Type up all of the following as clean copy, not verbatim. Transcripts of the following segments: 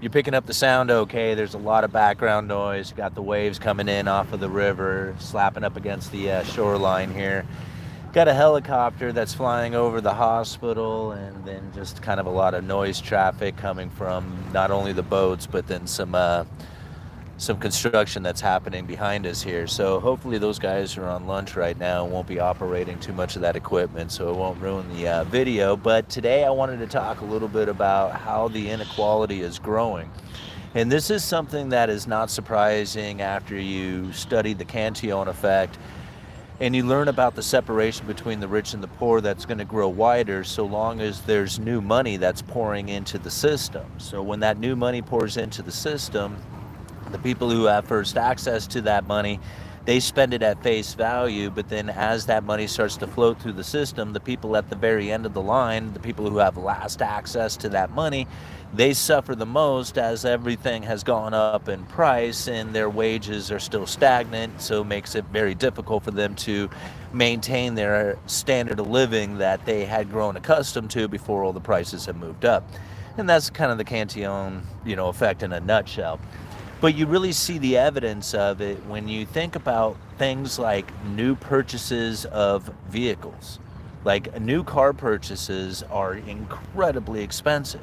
you're picking up the sound okay. There's a lot of background noise. You got the waves coming in off of the river, slapping up against the shoreline here. Got a helicopter that's flying over the hospital, and then just kind of a lot of noise traffic coming from not only the boats, but then some construction that's happening behind us here. So hopefully those guys are on lunch right now and won't be operating too much of that equipment, so it won't ruin the video. But today I wanted to talk a little bit about how the inequality is growing. And this is something that is not surprising after you study the Cantillon effect and you learn about the separation between the rich and the poor that's going to grow wider so long as there's new money that's pouring into the system. So when that new money pours into the system, the people who have first access to that money, they spend it at face value, but then as that money starts to flow through the system, the people at the very end of the line, the people who have last access to that money, they suffer the most as everything has gone up in price and their wages are still stagnant, so it makes it very difficult for them to maintain their standard of living that they had grown accustomed to before all the prices have moved up. And that's kind of the Cantillon, effect in a nutshell. But you really see the evidence of it when you think about things like new purchases of vehicles. Like new car purchases are incredibly expensive.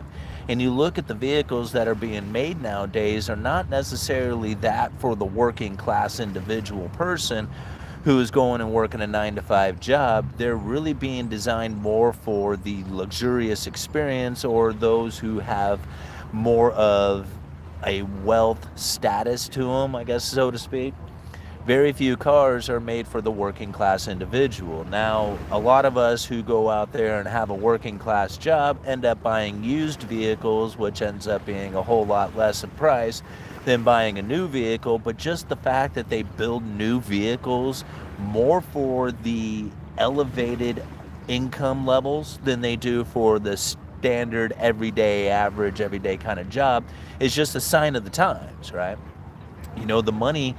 And you look at the vehicles that are being made nowadays are not necessarily that for the working class individual person who is going and working a 9-to-5 job. They're really being designed more for the luxurious experience or those who have more of a wealth status to them, I guess, so to speak. Very few cars are made for the working class individual. Now, a lot of us who go out there and have a working class job end up buying used vehicles, which ends up being a whole lot less in price than buying a new vehicle. But just the fact that they build new vehicles more for the elevated income levels than they do for the standard everyday average everyday kind of job is just a sign of the times, right? The money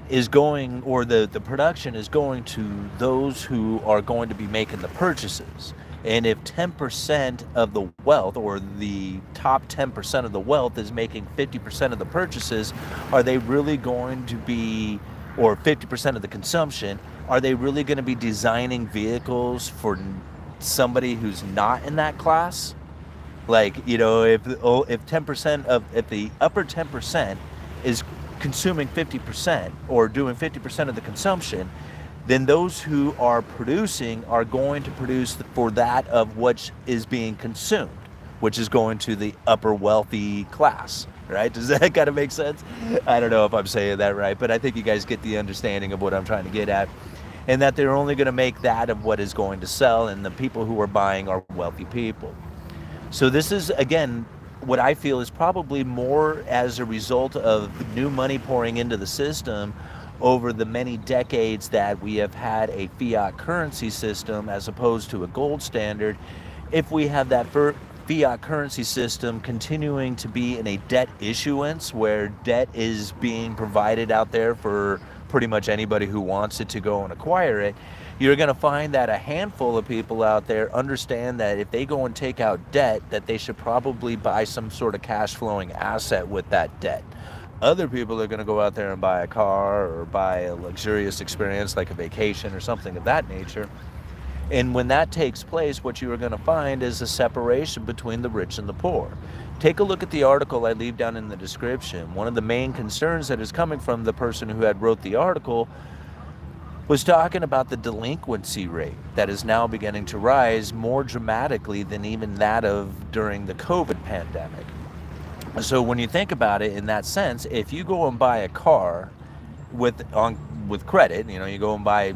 is going, or the production is going to those who are going to be making the purchases. And if 10% of the wealth, or the top 10% of the wealth, is making 50% of the purchases, are they really going to be, or 50% of the consumption, are they really going to be designing vehicles for somebody who's not in that class? Like, if 10% if the upper 10% is consuming 50% or doing 50% of the consumption, then those who are producing are going to produce for that of what is being consumed, which is going to the upper wealthy class, right? Does that kind of make sense? I don't know if I'm saying that right, but I think you guys get the understanding of what I'm trying to get at. And that they're only going to make that of what is going to sell, and the people who are buying are wealthy people. So this is, again, what I feel is probably more as a result of new money pouring into the system over the many decades that we have had a fiat currency system as opposed to a gold standard. If we have that fiat currency system continuing to be in a debt issuance where debt is being provided out there for pretty much anybody who wants it to go and acquire it, you're going to find that a handful of people out there understand that if they go and take out debt, that they should probably buy some sort of cash flowing asset with that debt. Other people are going to go out there and buy a car or buy a luxurious experience like a vacation or something of that nature. And when that takes place, what you are going to find is a separation between the rich and the poor. Take a look at the article I leave down in the description. One of the main concerns that is coming from the person who had wrote the article was talking about the delinquency rate that is now beginning to rise more dramatically than even that of during the COVID pandemic. So when you think about it in that sense, if you go and buy a car with credit, you go and buy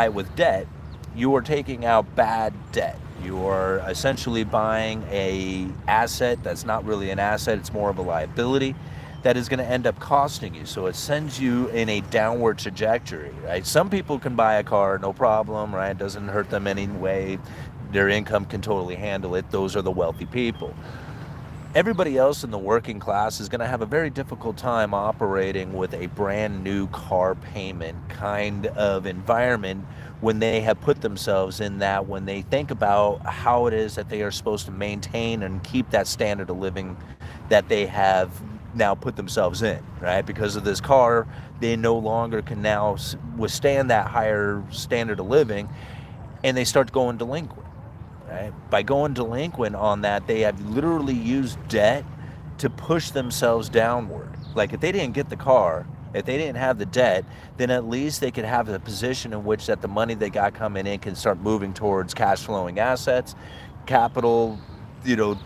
it with debt, you are taking out bad debt. You are essentially buying a asset that's not really an asset, it's more of a liability that is going to end up costing you. So it sends you in a downward trajectory, right? Some people can buy a car, no problem, right? It doesn't hurt them anyway. Their income can totally handle it. Those are the wealthy people. Everybody else in the working class is going to have a very difficult time operating with a brand new car payment kind of environment when they have put themselves in that, when they think about how it is that they are supposed to maintain and keep that standard of living that they have now put themselves in, right? Because of this car, they no longer can now withstand that higher standard of living, and they start going delinquent, right? By going delinquent on that, they have literally used debt to push themselves downward. Like if they didn't get the car, if they didn't have the debt, then at least they could have a position in which that the money they got coming in can start moving towards cash flowing assets, capital,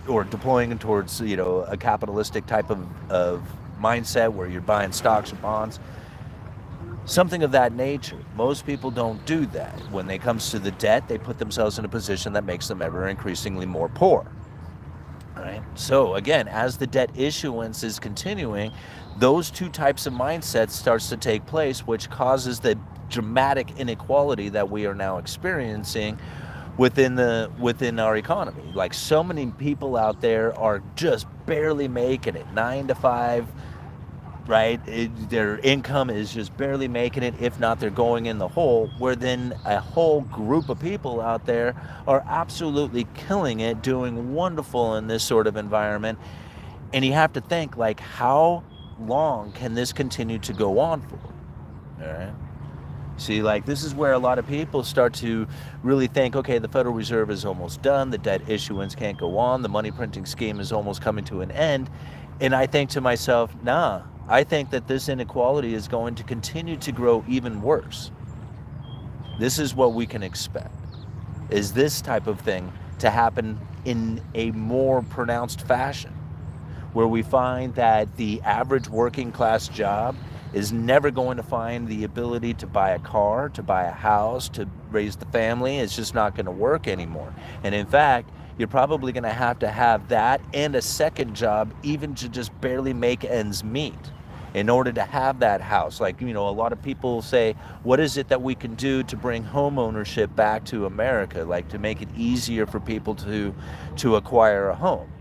or deploying towards, a capitalistic type of mindset where you're buying stocks or bonds. Something of that nature. Most people don't do that. When it comes to the debt, they put themselves in a position that makes them ever increasingly more poor. Right? So again, as the debt issuance is continuing, those two types of mindsets starts to take place, which causes the dramatic inequality that we are now experiencing within our economy. Like so many people out there are just barely making it, 9 to 5, right? Their income is just barely making it, if not they're going in the hole, where then a whole group of people out there are absolutely killing it, doing wonderful in this sort of environment. And you have to think, like, how long can this continue to go on for? All right. See, like, this is where a lot of people start to really think, okay, the Federal Reserve is almost done, the debt issuance can't go on, the money printing scheme is almost coming to an end. And I think to myself, nah, I think that this inequality is going to continue to grow even worse. This is what we can expect, is this type of thing to happen in a more pronounced fashion, where we find that the average working class job is never going to find the ability to buy a car, to buy a house, to raise the family. It's just not going to work anymore. And in fact, you're probably going to have that and a second job, even to just barely make ends meet in order to have that house. Like, a lot of people say, what is it that we can do to bring home ownership back to America, like to make it easier for people to acquire a home?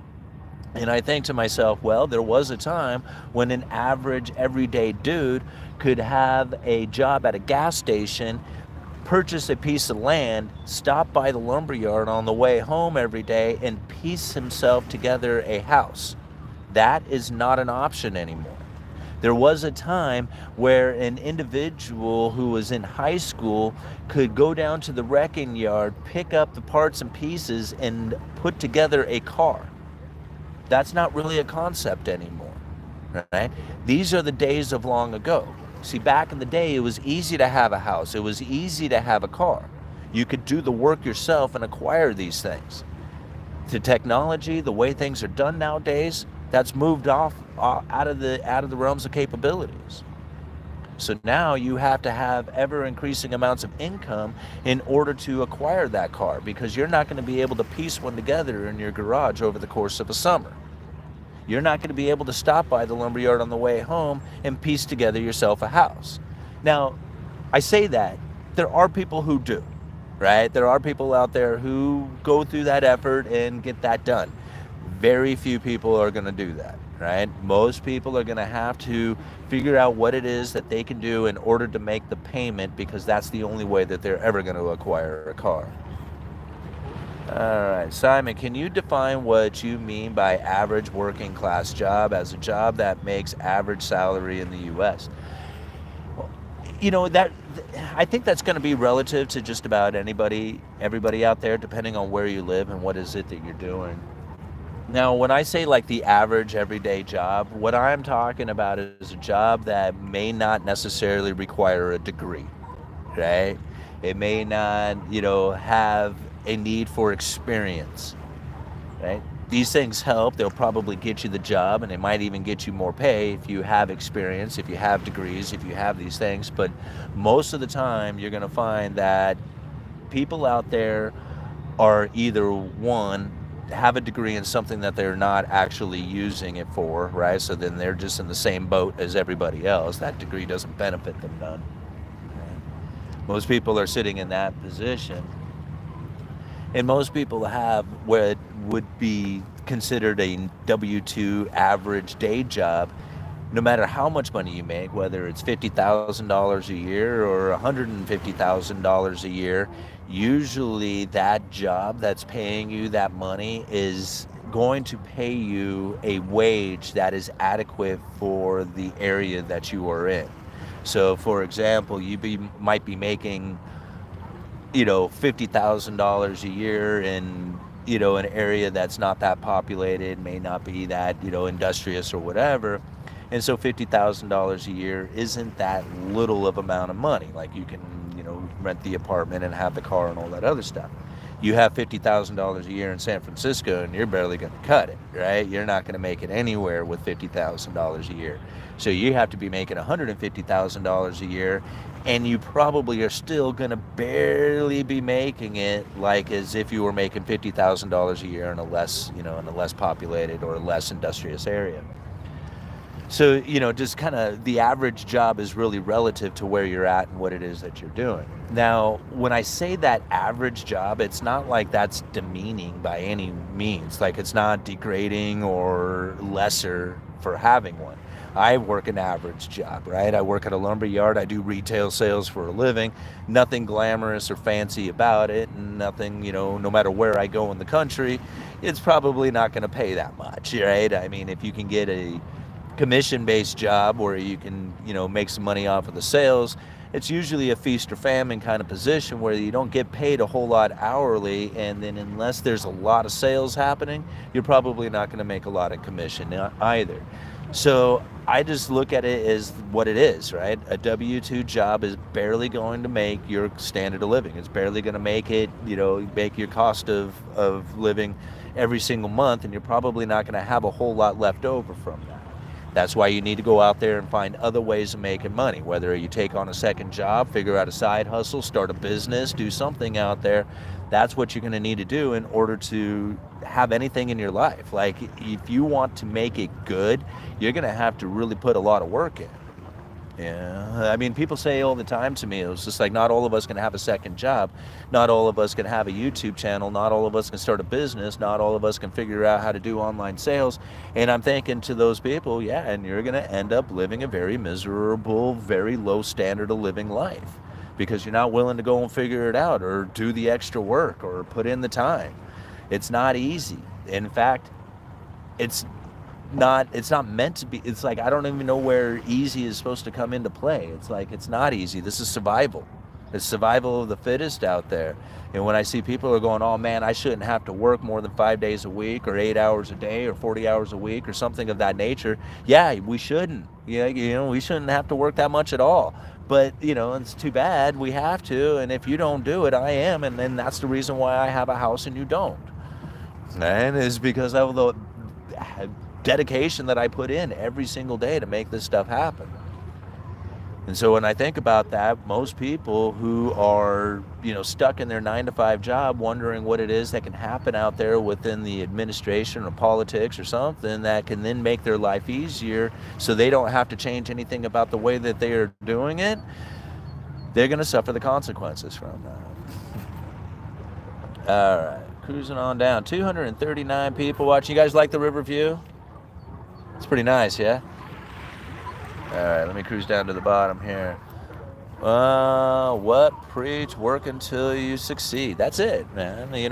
And I think to myself, well, there was a time when an average everyday dude could have a job at a gas station, purchase a piece of land, stop by the lumberyard on the way home every day, and piece himself together a house. That is not an option anymore. There was a time where an individual who was in high school could go down to the wrecking yard, pick up the parts and pieces, and put together a car. That's not really a concept anymore, right? These are the days of long ago. See, back in the day, it was easy to have a house. It was easy to have a car. You could do the work yourself and acquire these things. The technology, the way things are done nowadays, that's moved off out of the realms of capabilities. So now you have to have ever increasing amounts of income in order to acquire that car, because you're not going to be able to piece one together in your garage over the course of a summer. You're not going to be able to stop by the lumberyard on the way home and piece together yourself a house. Now, I say that, there are people who do, right? There are people out there who go through that effort and get that done. Very few people are going to do that, right? Most people are going to have to figure out what it is that they can do in order to make the payment, because that's the only way that they're ever going to acquire a car. All right, Simon, can you define what you mean by average working class job as a job that makes average salary in the U.S.? That I think that's going to be relative to just about everybody out there, depending on where you live and what is it that you're doing. Now, when I say like the average everyday job, what I'm talking about is a job that may not necessarily require a degree, right? It may not, have a need for experience, right? These things help. They'll probably get you the job, and they might even get you more pay if you have experience, if you have degrees, if you have these things. But most of the time, you're going to find that people out there are either one, have a degree in something that they're not actually using it for, right? So then they're just in the same boat as everybody else. That degree doesn't benefit them none. Right? Most people are sitting in that position. And most people have what would be considered a W-2 average day job, no matter how much money you make, whether it's $50,000 a year or $150,000 a year. Usually that job that's paying you that money is going to pay you a wage that is adequate for the area that you are in. So, for example, might be making, $50,000 a year in, an area that's not that populated, may not be that, industrious or whatever. And so $50,000 a year isn't that little of amount of money. Like you can, rent the apartment and have the car and all that other stuff. You have $50,000 a year in San Francisco and you're barely going to cut it, right? You're not going to make it anywhere with $50,000 a year. So you have to be making $150,000 a year, and you probably are still going to barely be making it like as if you were making $50,000 a year in a less, in a less populated or less industrious area. So, just kind of the average job is really relative to where you're at and what it is that you're doing. Now, when I say that average job, it's not like that's demeaning by any means. Like it's not degrading or lesser for having one. I work an average job, right? I work at a lumber yard. I do retail sales for a living. Nothing glamorous or fancy about it. And nothing, no matter where I go in the country, it's probably not going to pay that much, right? I mean, if you can get a commission-based job where you can, make some money off of the sales, it's usually a feast or famine kind of position where you don't get paid a whole lot hourly, and then unless there's a lot of sales happening, you're probably not going to make a lot of commission either. So I just look at it as what it is, right? A W-2 job is barely going to make your standard of living. It's barely going to make it, make your cost of living every single month, and you're probably not going to have a whole lot left over from that. That's why you need to go out there and find other ways of making money, whether you take on a second job, figure out a side hustle, start a business, do something out there. That's what you're going to need to do in order to have anything in your life. Like if you want to make it good, you're going to have to really put a lot of work in. Yeah, I mean, people say all the time to me, it's just like not all of us can have a second job, not all of us can have a YouTube channel, not all of us can start a business, not all of us can figure out how to do online sales. And I'm thinking to those people, yeah, and you're going to end up living a very miserable, very low standard of living life because you're not willing to go and figure it out or do the extra work or put in the time. It's not easy. In fact, it's not meant to be. It's like I don't even know where easy is supposed to come into play. It's like it's not easy. This is survival. It's survival of the fittest out there. And when I see people are going, oh man, I shouldn't have to work more than 5 days a week or 8 hours a day or 40 hours a week or something of that nature. Yeah, we shouldn't. Yeah, we shouldn't have to work that much at all. But, it's too bad we have to. And if you don't do it, I am. And then that's the reason why I have a house and you don't. And it's because of the dedication that I put in every single day to make this stuff happen. And so when I think about that, most people who are, stuck in their 9-to-5 job wondering what it is that can happen out there within the administration or politics or something that can then make their life easier so they don't have to change anything about the way that they are doing it, they're going to suffer the consequences from that. All right, cruising on down. 239 people watching. You guys like the river view? It's pretty nice, yeah? All right, let me cruise down to the bottom here. What? Preach, work until you succeed. That's it, man. It's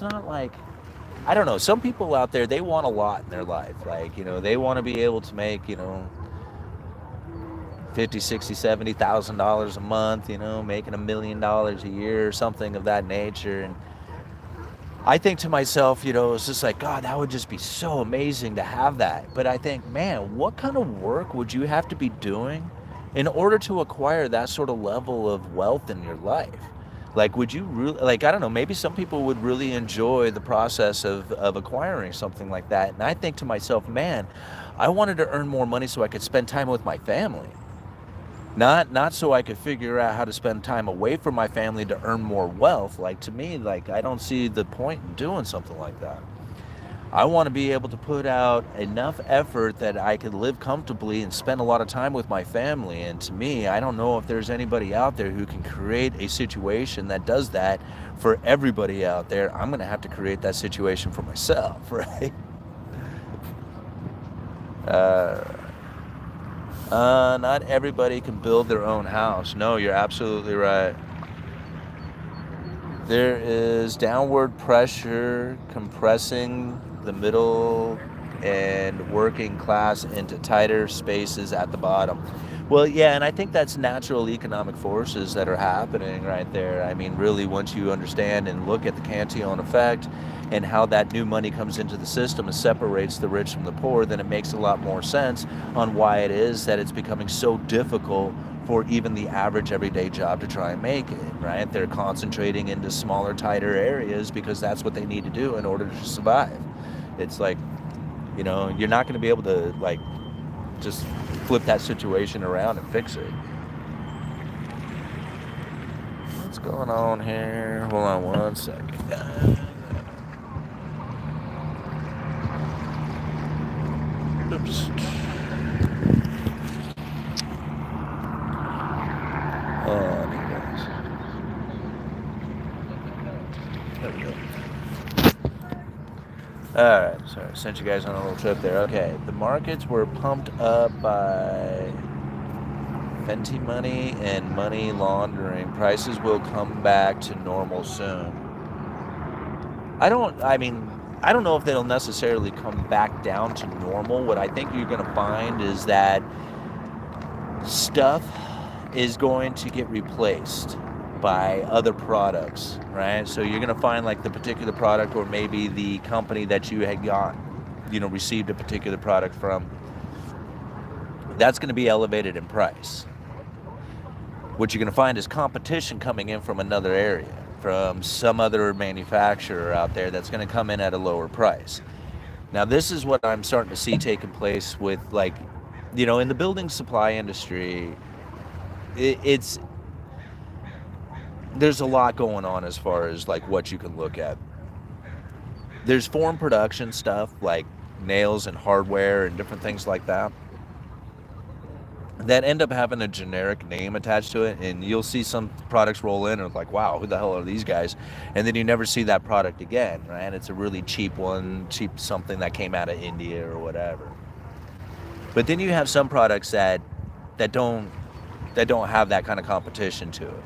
not like, I don't know, some people out there, they want a lot in their life. Like, they want to be able to make, $50, $60, $70,000 a month, making $1 million a year or something of that nature. And I think to myself, it's just like, God, that would just be so amazing to have that. But I think, man, what kind of work would you have to be doing in order to acquire that sort of level of wealth in your life? Like, would you really, like, I don't know, maybe some people would really enjoy the process of acquiring something like that. And I think to myself, man, I wanted to earn more money so I could spend time with my family. Not so I could figure out how to spend time away from my family to earn more wealth. Like, to me, like, I don't see the point in doing something like that. I want to be able to put out enough effort that I could live comfortably and spend a lot of time with my family. And to me, I don't know if there's anybody out there who can create a situation that does that for everybody out there. I'm going to have to create that situation for myself, right? Not everybody can build their own house. No, you're absolutely right. There is downward pressure compressing the middle and working class into tighter spaces at the bottom. Well, yeah, and I think that's natural economic forces that are happening right there. I mean, really, once you understand and look at the Cantillon effect and how that new money comes into the system and separates the rich from the poor, then it makes a lot more sense on why it is that it's becoming so difficult for even the average everyday job to try and make it, right? They're concentrating into smaller, tighter areas because that's what they need to do in order to survive. It's like, you know, you're not going to be able to, like, just flip that situation around and fix it. What's going on here? Hold on one second. Oops. There we go. Alright, sorry, sent you guys on a little trip there. Okay, the markets were pumped up by Fenty money and money laundering. Prices will come back to normal soon. I don't know if they'll necessarily come back down to normal. What I think you're going to find is that stuff is going to get replaced by other products, right? So you're going to find like the particular product, or maybe the company that you had got, you know, received a particular product from, that's going to be elevated in price. What you're going to find is competition coming in from another area, from some other manufacturer out there that's going to come in at a lower price. Now, this is what I'm starting to see taking place with, like, you know, in the building supply industry, there's a lot going on as far as like what you can look at. There's foreign production stuff like nails and hardware and different things like that end up having a generic name attached to it, and you'll see some products roll in and it's like, wow, who the hell are these guys? And then you never see that product again, right? It's a really cheap one, cheap something that came out of India or whatever. But then you have some products that don't have that kind of competition to it.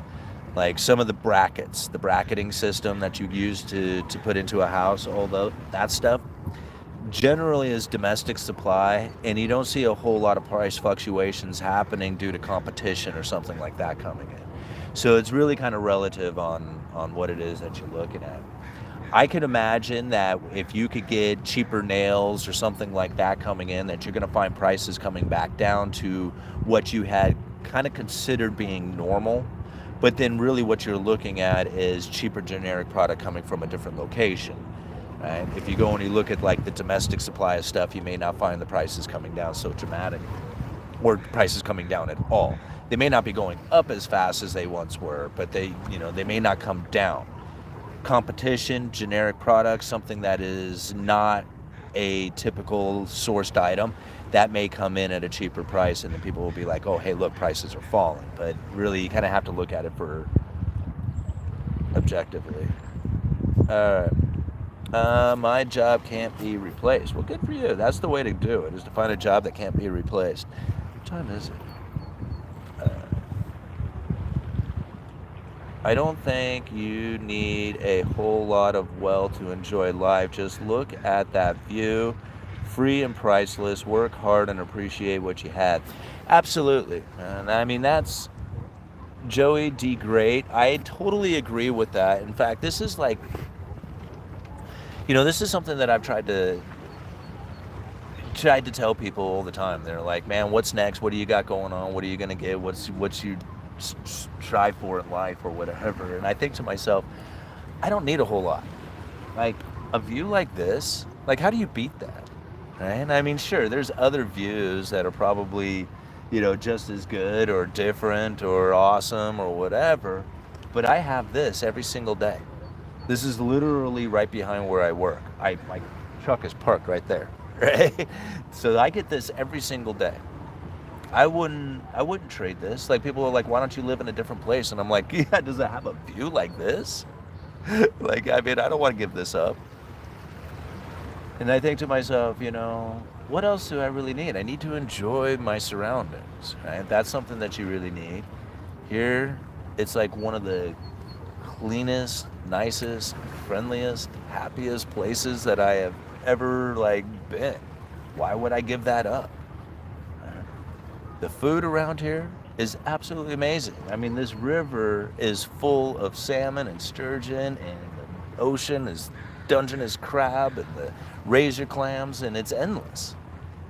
Like some of the brackets, the bracketing system that you use to put into a house, although that stuff generally is domestic supply, and you don't see a whole lot of price fluctuations happening due to competition or something like that coming in. So it's really kind of relative on what it is that you're looking at. I could imagine that if you could get cheaper nails or something like that coming in, that you're going to find prices coming back down to what you had kind of considered being normal. But then really what you're looking at is cheaper generic product coming from a different location. Right? If you go and you look at like the domestic supply of stuff, you may not find the prices coming down so dramatically, or prices coming down at all. They may not be going up as fast as they once were, but they may not come down. Competition, generic products, something that is not a typical sourced item, that may come in at a cheaper price, and then people will be like, oh, hey, look, prices are falling. But really, you kind of have to look at it for objectively. My job can't be replaced. Well, good for you. That's the way to do it, is to find a job that can't be replaced. What time is it? I don't think you need a whole lot of wealth to enjoy life. Just look at that view. Free and priceless. Work hard and appreciate what you had. Absolutely. And I mean, that's Joey D. Great. I totally agree with that. In fact, this is like, this is something that I've tried to tell people all the time. They're like, man, what's next? What do you got going on? What are you going to get? What's you strive for in life or whatever? And I think to myself, I don't need a whole lot. Like a view like this, like how do you beat that? Right? I mean, sure, there's other views that are probably, just as good or different or awesome or whatever, but I have this every single day. This is literally right behind where I work. My truck is parked right there, right? So I get this every single day. I wouldn't trade this. Like people are like, why don't you live in a different place? And I'm like, yeah, does it have a view like this? Like, I mean, I don't want to give this up. And I think to myself, what else do I really need? I need to enjoy my surroundings, right? That's something that you really need. Here, it's like one of the cleanest, nicest, friendliest, happiest places that I have ever been. Why would I give that up? The food around here is absolutely amazing. I mean, this river is full of salmon and sturgeon, and the ocean is Dungeness crab and the razor clams, and it's endless.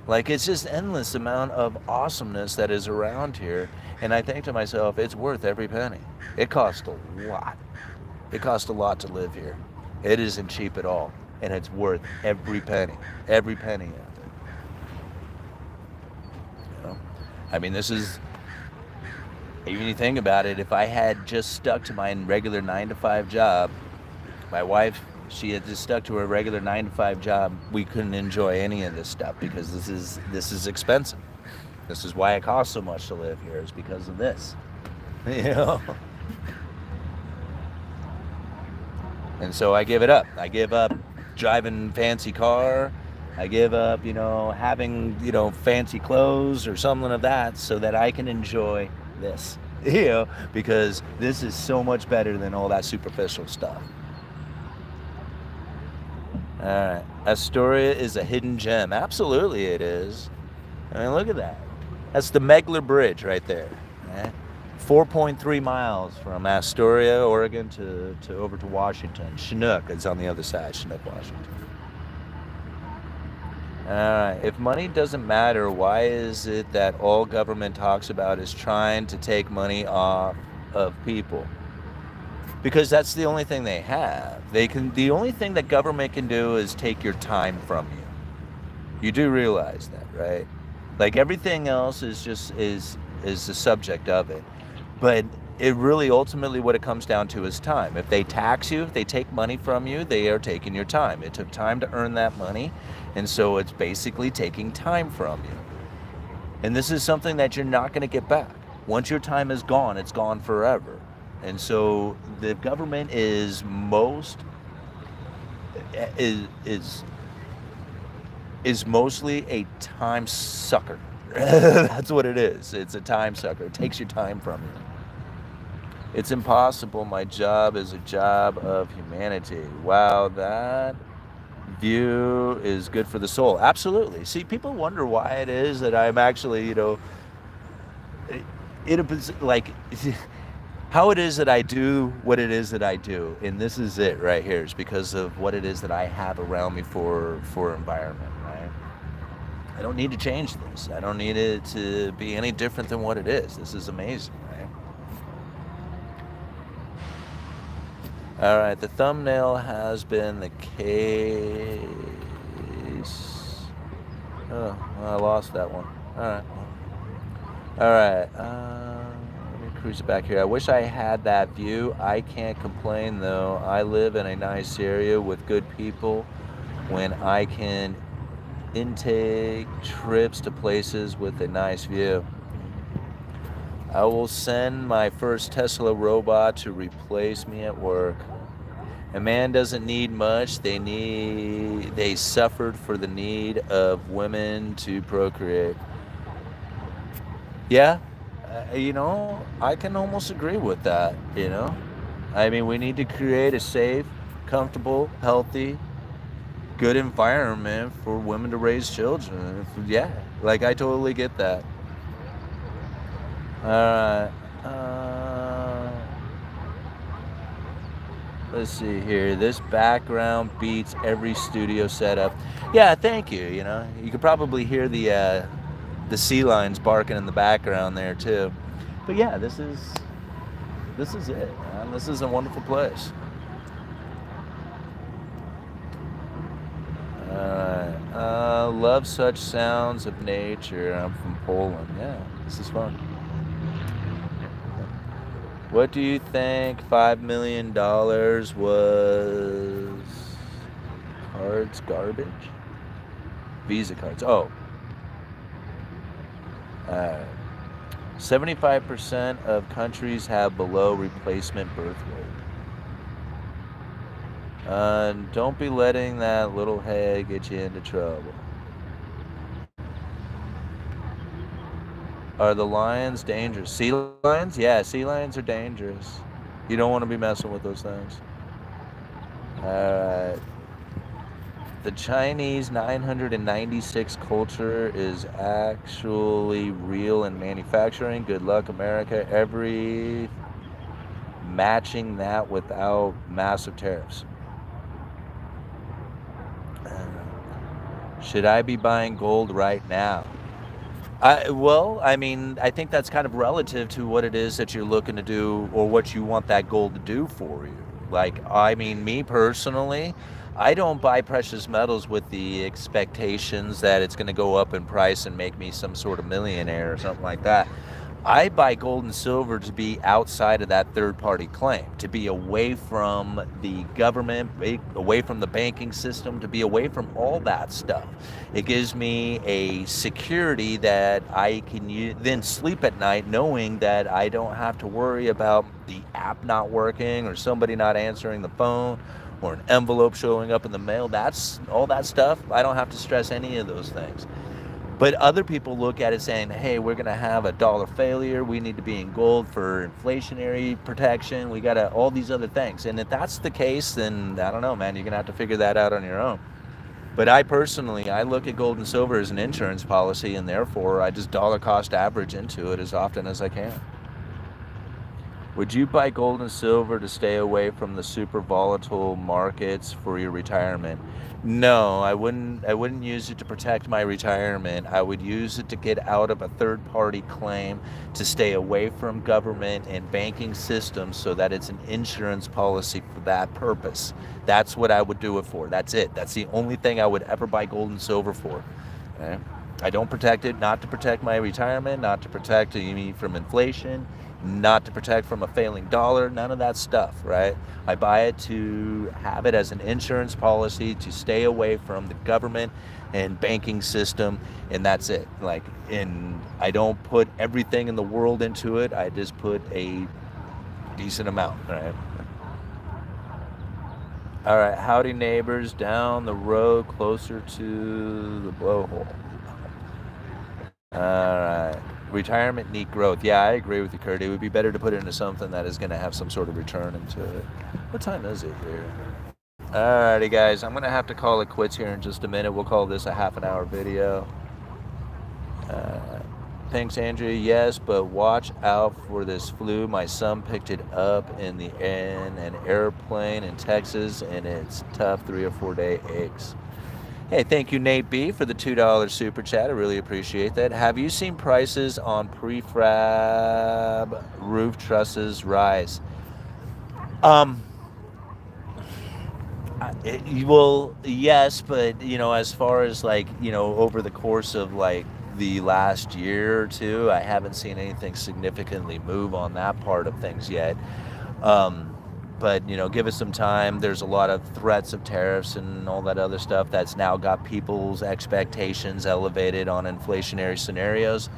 It's just endless amount of awesomeness that is around here. And I think to myself, it's worth every penny. It costs a lot. It costs a lot to live here. It isn't cheap at all. And it's worth every penny. Every penny of it. You know? I mean, this is, even you think about it, if I had just stuck to my regular 9-to-5 job, my wife, she had just stuck to her regular 9-to-5 job, we couldn't enjoy any of this stuff because this is expensive. This is why it costs so much to live here, is because of this. You know? And so I give it up. I give up driving fancy car. I give up, having, fancy clothes or something of that so that I can enjoy this, because this is so much better than all that superficial stuff. All right. Astoria is a hidden gem. Absolutely it is. I mean, look at that. That's the Megler Bridge right there. 4.3 miles from Astoria, Oregon to over to Washington. Chinook is on the other side, Chinook, Washington. All right. If money doesn't matter, why is it that all government talks about is trying to take money off of people? Because that's the only thing they have. The only thing that government can do is take your time from you. You do realize that, right? Everything else is just is the subject of it. But it really ultimately what it comes down to is time. If they tax you, if they take money from you, they are taking your time. It took time to earn that money, and so it's basically taking time from you. And this is something that you're not going to get back. Once your time is gone, it's gone forever. And so the government is mostly a time sucker. That's what it is. It's a time sucker. It takes your time from you. It's impossible. My job is a job of humanity. Wow, that view is good for the soul. Absolutely. See, people wonder why it is that I'm actually, how it is that I do what it is that I do. And this is it right here. It's because of what it is that I have around me for environment, right? I don't need to change this. I don't need it to be any different than what it is. This is amazing, right? All right, the thumbnail has been the case. Oh, I lost that one. All right. Let me cruise it back here. I wish I had that view. I can't complain, though. I live in a nice area with good people when I can intake trips to places with a nice view. I will send my first Tesla robot to replace me at work. A man doesn't need much. They suffered for the need of women to procreate. Yeah, I can almost agree with that, I mean, we need to create a safe, comfortable, healthy, good environment for women to raise children. Yeah, I totally get that. Alright, let's see here. This background beats every studio setup. Yeah, thank you. You could probably hear the sea lions barking in the background there too. But yeah, this is it, man. This is a wonderful place. Love such sounds of nature. I'm from Poland. Yeah, this is fun. What do you think $5 million was? Cards garbage? Visa cards. Oh. 75% of countries have below replacement birth rate. Don't be letting that little head get you into trouble. Are the lions dangerous? Sea lions? Yeah, sea lions are dangerous. You don't want to be messing with those things. Alright. The Chinese 996 culture is actually real in manufacturing. Good luck, America. Every matching that without massive tariffs. Should I be buying gold right now? Well, I mean, I think that's kind of relative to what it is that you're looking to do or what you want that gold to do for you. Like, I mean, me personally, I don't buy precious metals with the expectations that it's going to go up in price and make me some sort of millionaire or something like that. I buy gold and silver to be outside of that third-party claim, to be away from the government, away from the banking system, to be away from all that stuff. It gives me a security that I can then sleep at night knowing that I don't have to worry about the app not working or somebody not answering the phone or an envelope showing up in the mail. That's all that stuff. I don't have to stress any of those things. But other people look at it saying, hey, we're going to have a dollar failure. We need to be in gold for inflationary protection. We got to all these other things. And if that's the case, then I don't know, man, you're going to have to figure that out on your own. But I personally, I look at gold and silver as an insurance policy, and therefore I just dollar cost average into it as often as I can. Would you buy gold and silver to stay away from the super volatile markets for your retirement? No, I wouldn't use it to protect my retirement. I would use it to get out of a third-party claim, to stay away from government and banking systems so that it's an insurance policy for that purpose. That's what I would do it for. That's it. That's the only thing I would ever buy gold and silver for. Okay? I don't protect it, not to protect my retirement, not to protect me from inflation, not to protect from a failing dollar, none of that stuff, right? I buy it to have it as an insurance policy to stay away from the government and banking system, and that's it. Like, I don't put everything in the world into it. I just put a decent amount, right? All right, howdy neighbors down the road closer to the blowhole. All right. Retirement need growth. Yeah, I agree with you, Kurt. It would be better to put it into something that is going to have some sort of return into it. What time is it here? Alrighty, guys. I'm going to have to call it quits here in just a minute. We'll call this a half-an-hour video. Thanks, Andrea. Yes, but watch out for this flu. My son picked it up in an airplane in Texas, and it's tough 3 or 4 day aches. Hey, thank you, Nate B, for the $2 super chat. I really appreciate that. Have you seen prices on prefab roof trusses rise? Well, yes, but as far as over the course of the last year or two, I haven't seen anything significantly move on that part of things yet. But give us some time. There's a lot of threats of tariffs and all that other stuff that's now got people's expectations elevated on inflationary scenarios,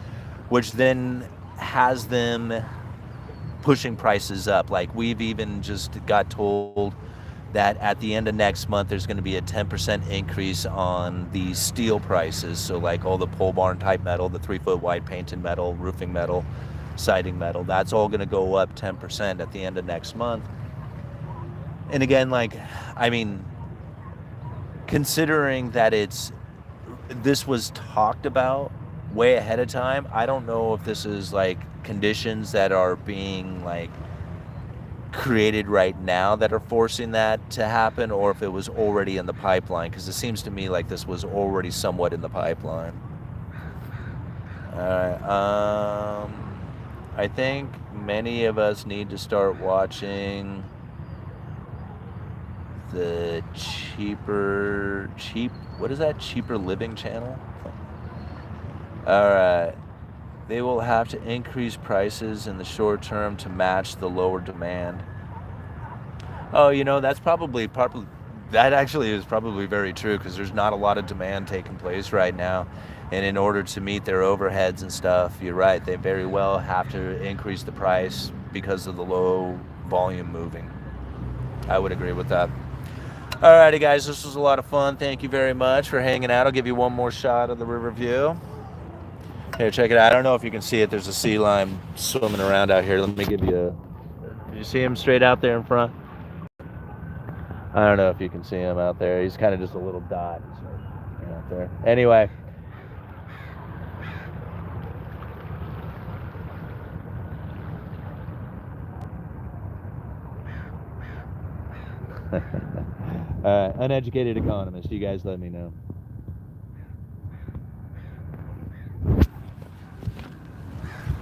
which then has them pushing prices up. Like, we've even just got told that at the end of next month there's going to be a 10% increase on the steel prices. So like all the pole barn type metal, the 3-foot wide painted metal, roofing metal, siding metal, that's all going to go up 10% at the end of next month. And again, considering that this was talked about way ahead of time, I don't know if this is conditions that are being created right now that are forcing that to happen, or if it was already in the pipeline, because it seems to me like this was already somewhat in the pipeline. All right. I think many of us need to start watching the cheaper living channel. All right. They will have to increase prices in the short term to match the lower demand. Oh, that's that actually is probably very true, because there's not a lot of demand taking place right now. And in order to meet their overheads and stuff, you're right, they very well have to increase the price because of the low volume moving. I would agree with that. Alrighty, guys, this was a lot of fun. Thank you very much for hanging out. I'll give you one more shot of the river view. Here, check it out. I don't know if you can see it. There's a sea lion swimming around out here. Let me give you a You see him straight out there in front? I don't know if you can see him out there. He's kind of just a little dot out there. Anyway. Uneducated economist. You guys let me know.